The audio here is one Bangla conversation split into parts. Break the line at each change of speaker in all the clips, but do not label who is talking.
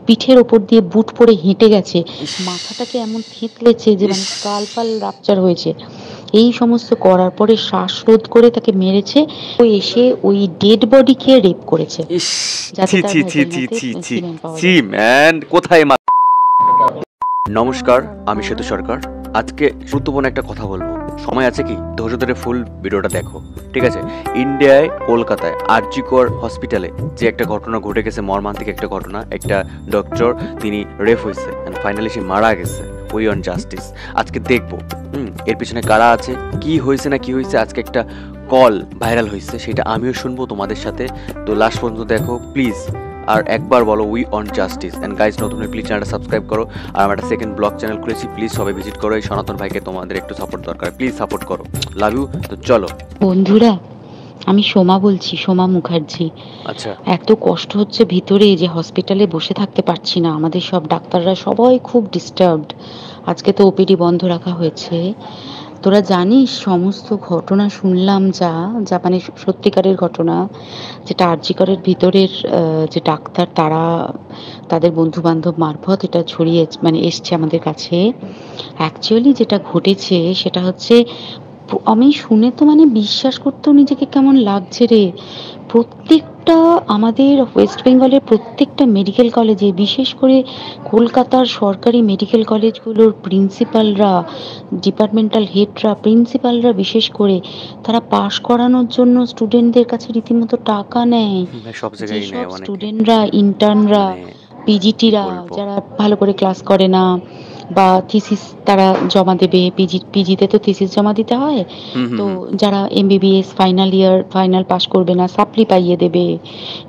পিঠের ওপর দিয়ে বুট পরে হেঁটে গেছে।
ইস!
মাথাটাকে এমন থেঁতলেছে যে
ইস!
মানে স্কাল ফাল রাপচার হয়েছে। এই সমস্ত করার পরে শ্বাসরোধ করে তাকে মেরেছে। ও এসে ওই ডেড বডিকে রেপ করেছে।
ইস!
যাতে
ছি,
তার
ছি, ছি, ছি,
ভ্যাজাইনাতে
ছি, ছি,
সিমেন্ট পাওয়া
ছি
যায়।
ম্যান কোথায় নমস্কার, আমি সেতু সরকার। আজকে গুরুত্বপূর্ণ একটা কথা বলবো। সময় আছে কি? ধৈর্য ধরে ফুল ভিডিওটা দেখো। ঠিক আছে? ইন্ডিয়ায় কলকাতায় আরজি কর হসপিটালে যে একটা ঘটনা ঘটে গেছে, মর্মান্তিক একটা ঘটনা। একটা ডক্টর তিনি রেপ হয়েছে এন্ড ফাইনালি সে মারা গেছে। We want justice. আজকে দেখবো এর পিছনে কারা আছে, কি হয়েছে না কি হয়েছে। আজকে একটা কল ভাইরাল হয়েছে, সেটা আমিও শুনবো তোমাদের সাথে। তো লাস্ট পর্যন্ত দেখো প্লিজ। আর একবার বলো we want justice. And guys, নতুন হয়ে প্লিজ চ্যানেলটা সাবস্ক্রাইব করো। আর আমার একটা সেকেন্ড ব্লগ চ্যানেল খুলেছি, প্লিজ সবাই ভিজিট করো। এই সনাতন ভাইকে তোমাদের একটু সাপোর্ট দরকার, প্লিজ সাপোর্ট করো। Love you. তো চলো।
বন্ধুরা, আমি সোমা বলছি, সোমা মুখার্জি।
আচ্ছা।
এত কষ্ট হচ্ছে ভিতরে যে হসপিটালে বসে থাকতে পারছি না। আমাদের সব ডাক্তাররা সবাই খুব ডিস্টার্বড। আজকে তো ওপিডি বন্ধ রাখা হয়েছে। তোরা জানিস সমস্ত ঘটনা শুনলাম, যা যা মানে সত্যিকারের ঘটনা, যেটা আরজি করের ভিতরের যে ডাক্তার তারা তাদের বন্ধু বান্ধব মারফত এটা ছড়িয়ে মানে এসছে আমাদের কাছে। অ্যাকচুয়ালি যেটা ঘটেছে সেটা হচ্ছে, আমি শুনে তো মানে বিশ্বাস করতেও নিজেকে কেমন লাগছে রে। প্রত্যেকটা আমাদের ওয়েস্ট বেঙ্গলের প্রত্যেকটা মেডিকেল কলেজে, বিশেষ করে কলকাতার সরকারি মেডিকেল কলেজগুলোর প্রিন্সিপালরা, ডিপার্টমেন্টাল হেডরা, প্রিন্সিপালরা বিশেষ করে, তারা পাশ করানোর জন্য স্টুডেন্টদের কাছে রীতিমতো টাকা নেয়।
সব জায়গায়
যেসব
নেয় অনেকে।
স্টুডেন্টরা, ইন্টার্নরা,
মানে কি
পিজিটিরা
বলবো।
যারা ভালো করে ক্লাস করে না বা থিসিস তারা জমা দেবে, পিজিতে তো থিসিস জমা দিতে হয়।
হুম হুম
তো
হুম
যারা MBBS final year final pass করবে না, সাপ্লি পাইয়ে দেবে,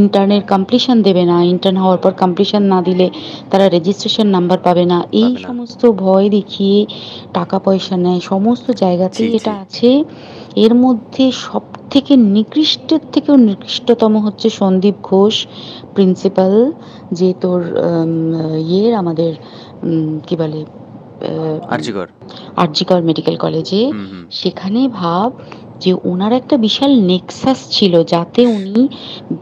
ইন্টার্নের কমপ্লিশন দেবে না, ইন্টার্ন হওয়ার পর কমপ্লিশন না দিলে তারা রেজিস্ট্রেশন নাম্বার পাবে না, এই
পাবে না।
সমস্ত ভয় দেখিয়ে টাকা পয়সা নেয়। সমস্ত
ছি
জায়গাতেই
ছি।
এটা আছে। এর মধ্যে সব থেকে নিকৃষ্টের থেকেও নিকৃষ্টতম হচ্ছে সন্দীপ ঘোষ, প্রিন্সিপাল, যে তোর আমাদের কি বলে,
আরজিকর।
আরজিকর মেডিকেল কলেজে।
হুম হুম।
সেখানে ভাব যে ওনার একটা বিশাল নেক্সাস ছিল, যাতে উনি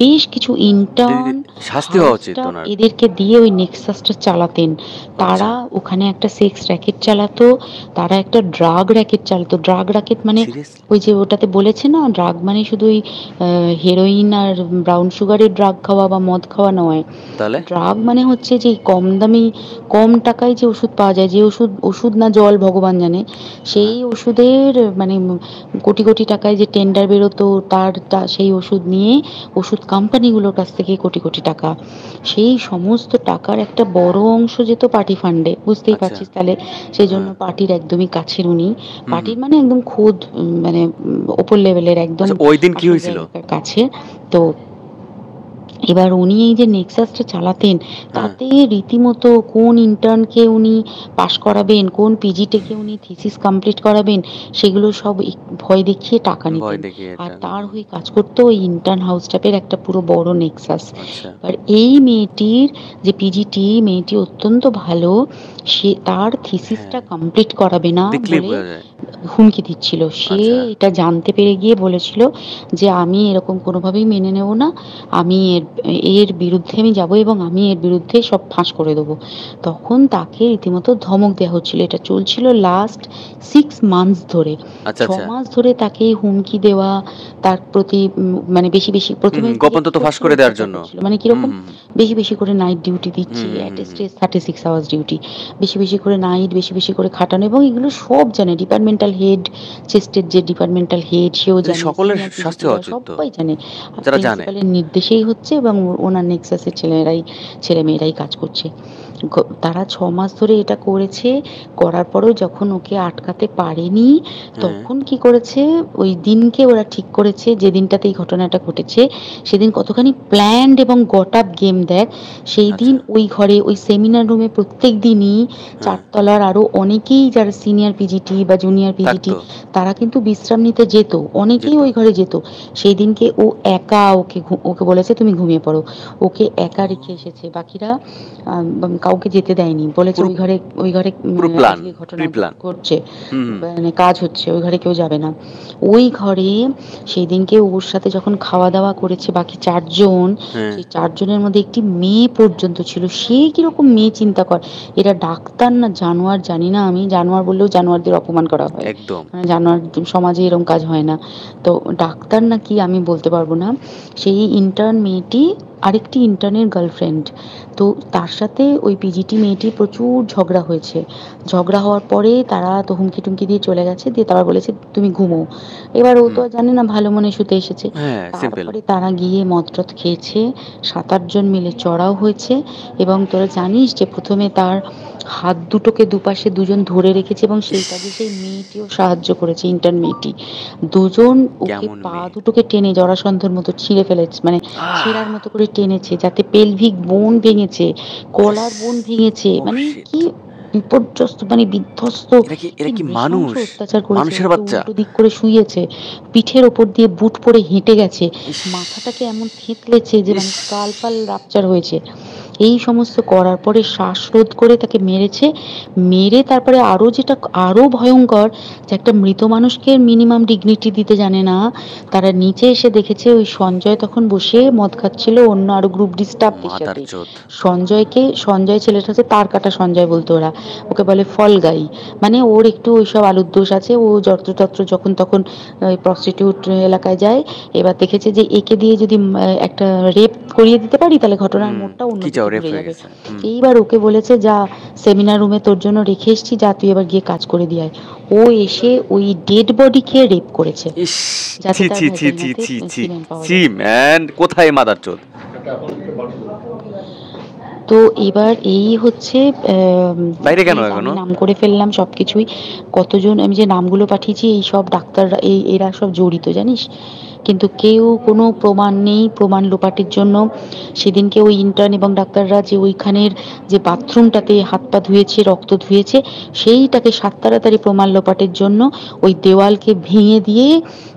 বেশ কিছু
দিদি,
ইন্টার্ন,
শাস্তি হওয়া
হাউস
উচিত
স্টাফ
ওনার।
এদেরকে দিয়ে ওই নেক্সাসটা চালাতেন।
আচ্ছা।
তারা ওখানে একটা সেক্স র্যাকেট চালাতো, তারা একটা ড্রাগ র্যাকেট চালাতো। ড্রাগ র্যাকেট মানে
সিরিয়াসলি?
ওই যে ওটাতে বলেছে না, ড্রাগ মানে শুধু ওই হেরোইন আর ব্রাউন সুগারের ড্রাগ খাওয়া বা মদ খাওয়া নয়।
তাহলে?
ড্রাগ মানে হচ্ছে যে কম দামি, কম টাকায় যে ওষুধ পাওয়া যায়, যে ওষুধ, ওষুধ না জল ভগবান জানে, সেই
হ্যাঁ।
ওষুধের মানে কোটি কোটি টাকায় যে টেন্ডার বেরোতো, সেই ওষুধ নিয়ে ওষুধ কোম্পানিগুলোর কাছ থেকে কোটি কোটি টাকা, সেই সমস্ত টাকার একটা বড় অংশ যেত পার্টি ফান্ডে। বুঝতেই
আচ্ছা।
পারছিস তাহলে। সেই জন্য
হ্যাঁ।
পার্টির একদমই কাছের উনি।
হুম হুম।
পার্টির মানে একদম খোদ মানে ওপর লেভেলের একদম
আচ্ছা, ওই দিন কি
আসল
হয়েছিল?
জায়গার কাছে। তো এবার উনি এই যে নেক্সাসটা চালাতেন,
হ্যাঁ।
তাতে রীতিমতো কোন ইন্টার্নকে উনি পাশ করাবেন, কোন পিজিটিকে উনি থিসিস কমপ্লিট করাবেন, সেগুলো সব ভয় দেখিয়ে টাকা
ভয়
নিতেন।
দেখিয়ে
আর
টাকা
তার
নেওয়া।
হয়ে কাজ করতো ওই ইন্টার্ন হাউস স্টাফের একটা পুরো বড় নেক্সাস।
আচ্ছা।
এবার এই মেয়েটির যে পিজিটি, মেয়েটি অত্যন্ত ভালো, সে তার
হ্যাঁ,
থিসিসটা কমপ্লিট করাবে না
দেখলেই
বলে
বোঝা যায়।
হুমকি দিচ্ছিল। সে
আচ্ছা।
এটা জানতে পেরে গিয়ে বলেছিল যে আমি এরকম কোনোভাবেই মেনে নেব না, আমি এর এর বিরুদ্ধে আমি যাব এবং আমি এর বিরুদ্ধে সব ফাঁস করে দেবো। তখন তাকে রীতিমতো ধমক দেওয়া হচ্ছিল। এটা চলছিল লাস্ট 6 মান্থস ধরে।
আচ্ছা,
ছ
আচ্ছা।
মাস ধরে তাকে হুমকি দেওয়া, তার প্রতি মানে বেশি বেশি
হুম,
প্রথমে
হুম।
বিয়ে
গোপন তথ্য ফাঁস
প্রচুর
করে দেওয়ার
অত্যাচার
জন্য।
করছিল, মানে
হুম,
কিরকম,
হুম, হুম।
বেশি বেশি করে নাইট ডিউটি
হুম,
দিচ্ছি,
হুম,
অ্যাট
হুম,
এ
হুম।
স্ট্রেস 36 আওয়ার্স ডিউটি, বেশি বেশি করে নাইট, বেশি বেশি করে খাটানো, এবং এগুলো সব জানে ডিপার্টমেন্টাল হেড, চেস্টের যে ডিপার্টমেন্টাল হেড সেও
এদের
জানে,
সকলের
সিনিয়র
শাস্তি হওয়া
পিজিটিরা
উচিত তো।
সবাই জানে। আর
যারা জানে।
প্রিন্সিপালের নির্দেশেই হচ্ছে এবং ওনার নেক্সাসের ছেলেমেয়েরাই কাজ করছে। তারা 6 মাস ধরে এটা করেছে। করার পরেও যখন ওকে আটকাতে পারেনি,
হ্যাঁ।
তখন কি করেছে, ওই দিনকে ওরা ঠিক করেছে যে দিনটাতে এই ঘটনাটা ঘটেছে, সেদিন কতখানি প্ল্যান্ড এবং গট আপ গেম দেখ। সেই দিন
আচ্ছা।
ওই ঘরে, ওই সেমিনার রুমে প্রত্যেক দিনই
হ্যাঁ।
চারতলার আরো অনেকেই যারা সিনিয়র পিজিটি বা জুনিয়র পিজিটি,
থাকতো।
তারা কিন্তু বিশ্রাম নিতে যেত, অনেকেই
যেত।
ওই ঘরে যেত। সেই দিনকে ও একা, ওকে ওকে বলেছে তুমি ঘুমিয়ে পড়ো, ওকে একা রেখে
ও।
এসেছে। বাকিরা কাউকে যেতে দেয়নি, বলেছে
পুরো
ওই ঘরে
পুরো প্ল্যান,
আজকে ঘটনা
প্রি প্ল্যান।
ঘটছে,
হুম,
মানে কাজ হচ্ছে, ওই ঘরে কেউ যাবে না। ওই ঘরে সেই দিনকে ওর সাথে যখন খাওয়া দাওয়া করেছে বাকি 4 জন,
হ্যাঁ,
সেই 4 জনের মধ্যে একটি মেয়ে পর্যন্ত ছিল। সে কিরকম মেয়ে চিন্তা কর, এরা ডাক্তার না জানোয়ার জানি না, আমি জানোয়ার বললেও জানোয়ারদের অপমান করা হয়,
একদম।
মানে জানোয়ার সমাজে এরকম কাজ হয় না। তো ডাক্তার না কি আমি বলতে পারবো না। সেই ইন্টার্ন মেয়েটি আরেকটি ইন্টার্নের গার্লফ্রেন্ড। তো তার সাথে ওই পিজিটি মেয়েটি প্রচুর ঝগড়া হয়েছে। ঝগড়া হওয়ার পরে তারা তো হুমকি টুমকি দিয়ে চলে গেছে, দিয়ে তারা বলেছে তুমি ঘুমো। এবার ও তো
হুম,
আর জানে না, ভালো মনে শুতে এসেছে।
হ্যাঁ, সিম্পল।
তারপরে তারা গিয়ে মদ টদ খেয়েছে, 7-8 জন মিলে চড়াও হয়েছে। এবং তোরা জানিস যে প্রথমে তার হাত দুটোকে দুপাশে 2 জন ধরে রেখেছে, এবং সেই
ইস!
কাজে সেই মেয়েটিও সাহায্য করেছে, ইন্টার্ন মেয়েটি। 2 জন ওকে
কেমন
পা
মেয়ে!
দুটোকে টেনে জরাসন্ধের মতো ছিঁড়ে ফেলেছে, মানে
আহ!
ছেঁড়ার মতো করে টেনেছে, যাতে পেলভিক বোন ভেঙেছে,
ইস!
গলার বোন ভেঙেছে,
ওহ
মানে
শিট!
কি বিপর্যস্ত, মানে বিধ্বস্ত।
এরা
কি
কি
নৃশংস
মানুষ?
অত্যাচার করেছে,
মানুষের
ওকে
বাচ্চা?
উল্টো দিক করে শুইয়েছে, পিঠের ওপর দিয়ে বুট পরে হেঁটে গেছে,
ইস!
মাথাটাকে এমন থেঁতলেছে যে
ইস!
মানে স্কাল ফাল রাপচার হয়েছে। এই সমস্ত করার পরে শ্বাসরোধ করে তাকে মেরেছে। মেরে তারপরে আরো যেটা আরো ভয়ঙ্কর, যে একটা মৃত মানুষকে মিনিমাম ডিগনিটি দিতে জানে না। তারা নিচে এসে দেখেছে ওই সঞ্জয় তখন বসে মদ খাচ্ছিল অন্য আরো গ্রুপ ডি স্টাফদের সাথে।
মাদারচোদ!
সঞ্জয় ছেলেটা হচ্ছে তার কাটা সঞ্জয় বলতো ওরা, ওকে বলে ফল গাই। মানে ওর একটু ওইসব আলুর দোষ আছে, ও যত্রতত্র যখন তখন ওই প্রস্টিটিউট এলাকায় যায়। এবার দেখেছে যে একে দিয়ে যদি একটা রেপ করিয়ে দিতে পারি তাহলে ঘটনার
হুম,
মোড়টা
কি চাও
অন্যদিকে
রেপ
ঘুরে
হয়ে
যাবে।
গেছে। হুম।
এইবার ওকে বলেছে যা, সেমিনার রুমে তোর জন্য রেখে এসছি, যা তুই এবার গিয়ে কাজ করে দিয়ে আয়। ও এসে ওই ডেড বডিকে রেপ করেছে,
ইস!
যাতে
ছি,
তার
ছি, ছি, ছি,
ভ্যাজাইনাতে
ছি, ছি,
সিমেন্ট পাওয়া
ছি
যায়।
ম্যান! কোথায় মাদারচোদ?
তো এবার এই হচ্ছে
বাইরে কেন
প্লিজ আমি
এখনো?
নাম করে ফেললাম সবকিছুই। কতজন আমি যে নামগুলো পাঠিয়েছি এই সব ডাক্তাররা, এরা সব জড়িত জানিস, কিন্তু কেউ কোনো প্রমাণ নেই। প্রমাণ লোপাটের জন্য সেদিনকে ওই ইন্টার্ন এবং ডাক্তাররা যে ওইখানের যে বাথরুমটাতে হাত পা ধুয়েছে, রক্ত ধুয়েছে, সেইটাকে সাত তাড়াতাড়ি প্রমাণ লোপাটের জন্য ওই দেওয়ালকে ভেঙে দিয়ে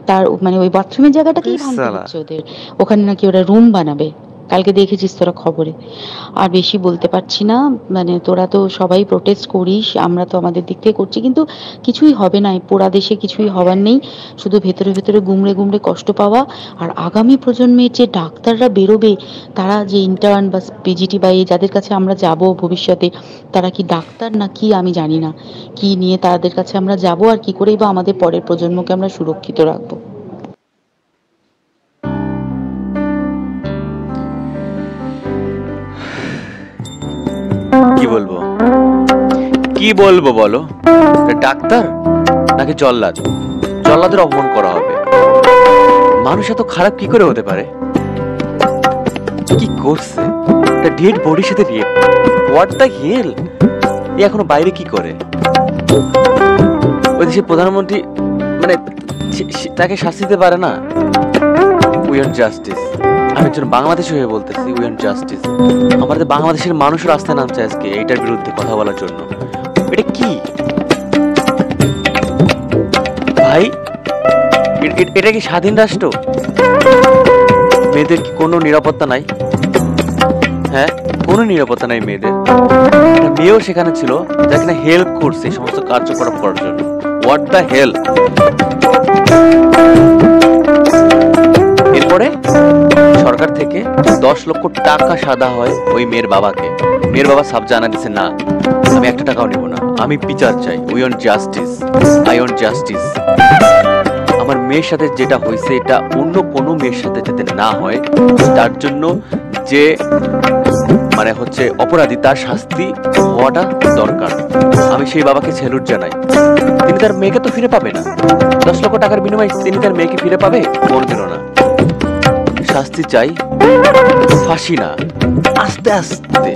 তার মানে ওই বাথরুমের
ওরে
জায়গাটাকেই ভাঙতে
শালা!
হচ্ছে ওদের। ওখানে নাকি ওরা রুম বানাবে, কালকে দেখেছিস তোরা খবরে। আর বেশি বলতে পারছি না, মানে তোরা তো সবাই প্রোটেস্ট করিস, আমরা তো আমাদের দিক থেকে করছি, কিন্তু কিছুই হবে না, এই পোড়া দেশে কিছুই হবার নেই, শুধু ভেতরে ভেতরে গুমড়ে গুমড়ে কষ্ট পাওয়া। আর আগামী প্রজন্মের যে ডাক্তাররা বেরোবে, তারা যে ইন্টার্ন বা পিজিটি বা এই যাদের কাছে আমরা যাব ভবিষ্যতে, তারা কি ডাক্তার না কি আমি জানি না, কি নিয়ে তাদের কাছে আমরা যাব, আর কি করেই বা আমাদের পরের প্রজন্মকে আমরা সুরক্ষিত রাখবো।
কি বলবো? কি বলবো বলো? এটা ডাক্তার নাকি জল্লাদ? জল্লাদের অপমান করা হবে। মানুষ এত খারাপ কি করে হতে পারে? কি করছে? একটা ডেড বডির সাথে রেপ! What the hell! এ এখনো বাইরে কি করে? ওই দেশের প্রধানমন্ত্রী মানে তাকে শাস্তি দিতে পারে না? We want justice. আমি একজন বাংলাদেশি হয়ে বলতেছি, উই ওয়ান্ট জাস্টিস। আমাদের বাংলাদেশের মানুষ রাস্তায় নামছে আজকে এইটার বিরুদ্ধে কথা বলার জন্য। এটা কি ভাই? এটা কি স্বাধীন রাষ্ট্র? মেয়েদের কি কোনো নিরাপত্তা নাই? হ্যাঁ, কোনো নিরাপত্তা নাই মেয়েদের। একটা মেয়েও সেখানে ছিল যা কিনা হেল্প করছে এই সমস্ত কার্যকলাপ করার জন্য। What the hell! এরপরে সরকার থেকে 10 লক্ষ টাকা সাদা হয় ওই মেয়ের বাবাকে। মেয়ের বাবা সাব জানা দিচ্ছে না, আমি 1 টাকাও নেব না, আমি বিচার চাই। We want justice, I want justice. আমার মেয়ের সাথে যেটা হয়েছে এটা অন্য কোনো মেয়ের সাথে যাতে না হয়, তার জন্য যে মানে হচ্ছে অপরাধী তার শাস্তি হওয়াটা দরকার। আমি সেই বাবাকে স্যালুট জানাই। তিনি তার মেয়েকে তো ফিরে পাবে না, 10 লক্ষ টাকার বিনিময়ে তিনি তার মেয়েকে ফিরে পাবে? কোনদিনও না। শাস্তি চাই, ফাঁসি না, আস্তে আস্তে,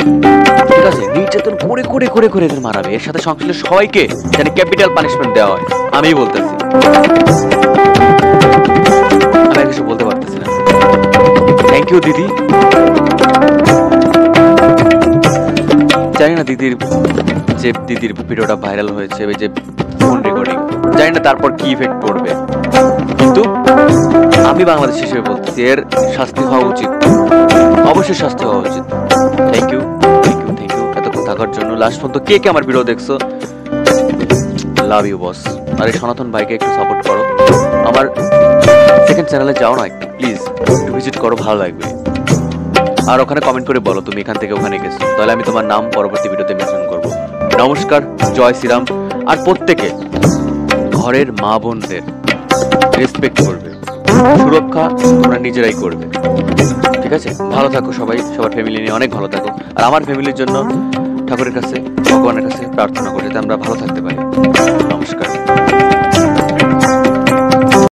ঠিক আছে? নির্যাতন করে করে করে করে এদের মারাবে, এর সাথে সংশ্লিষ্ট সবাইকে যেন ক্যাপিটাল পানিশমেন্ট দেওয়া হয়। আমিই বলতেছি, আমি আর কিছু বলতে পারতেছি না। থ্যাংক ইউ দিদি। জানি না দিদির ভিডিওটা ভাইরাল হয়েছে, ওই যে ফোন রেকর্ডিং, জানি না তারপর কি ইফেক্ট পড়বে, কিন্তু আমি বাংলাদেশ হিসেবে বলতেছি এর শাস্তি হওয়া উচিত, অবশ্যই শাস্তি হওয়া উচিত। Thank you, thank you, thank you. এতক্ষণ থাকার লাস্ট পর্যন্ত কে কে আমার ভিডিও দেখছো, লাভ ইউ বস। আর এই সনাতন ভাইকে একটু সাপোর্ট করো, আমার সেকেন্ড চ্যানেলে যাও না একটু প্লিজ, একটু ভিজিট করো, ভালো লাগবে। আর ওখানে কমেন্ট করে বলো তুমি এখান থেকে ওখানে গেছো, তাহলে আমি তোমার নাম পরবর্তী ভিডিওতে মেনশন করব। নমস্কার, জয় শ্রীরাম। আর প্রত্যেকে ঘরের মা বোনদের রেসপেক্ট করবে, সুরক্ষা তোমরা নিজেরাই করবে, ঠিক আছে? ভালো থাকো সবাই, সবার ফ্যামিলি নিয়ে অনেক ভালো থাকো। আর আমার ফ্যামিলির জন্য ঠাকুরের কাছে, ভগবানের কাছে প্রার্থনা করি যাতে আমরা ভালো থাকতে পারি। নমস্কার।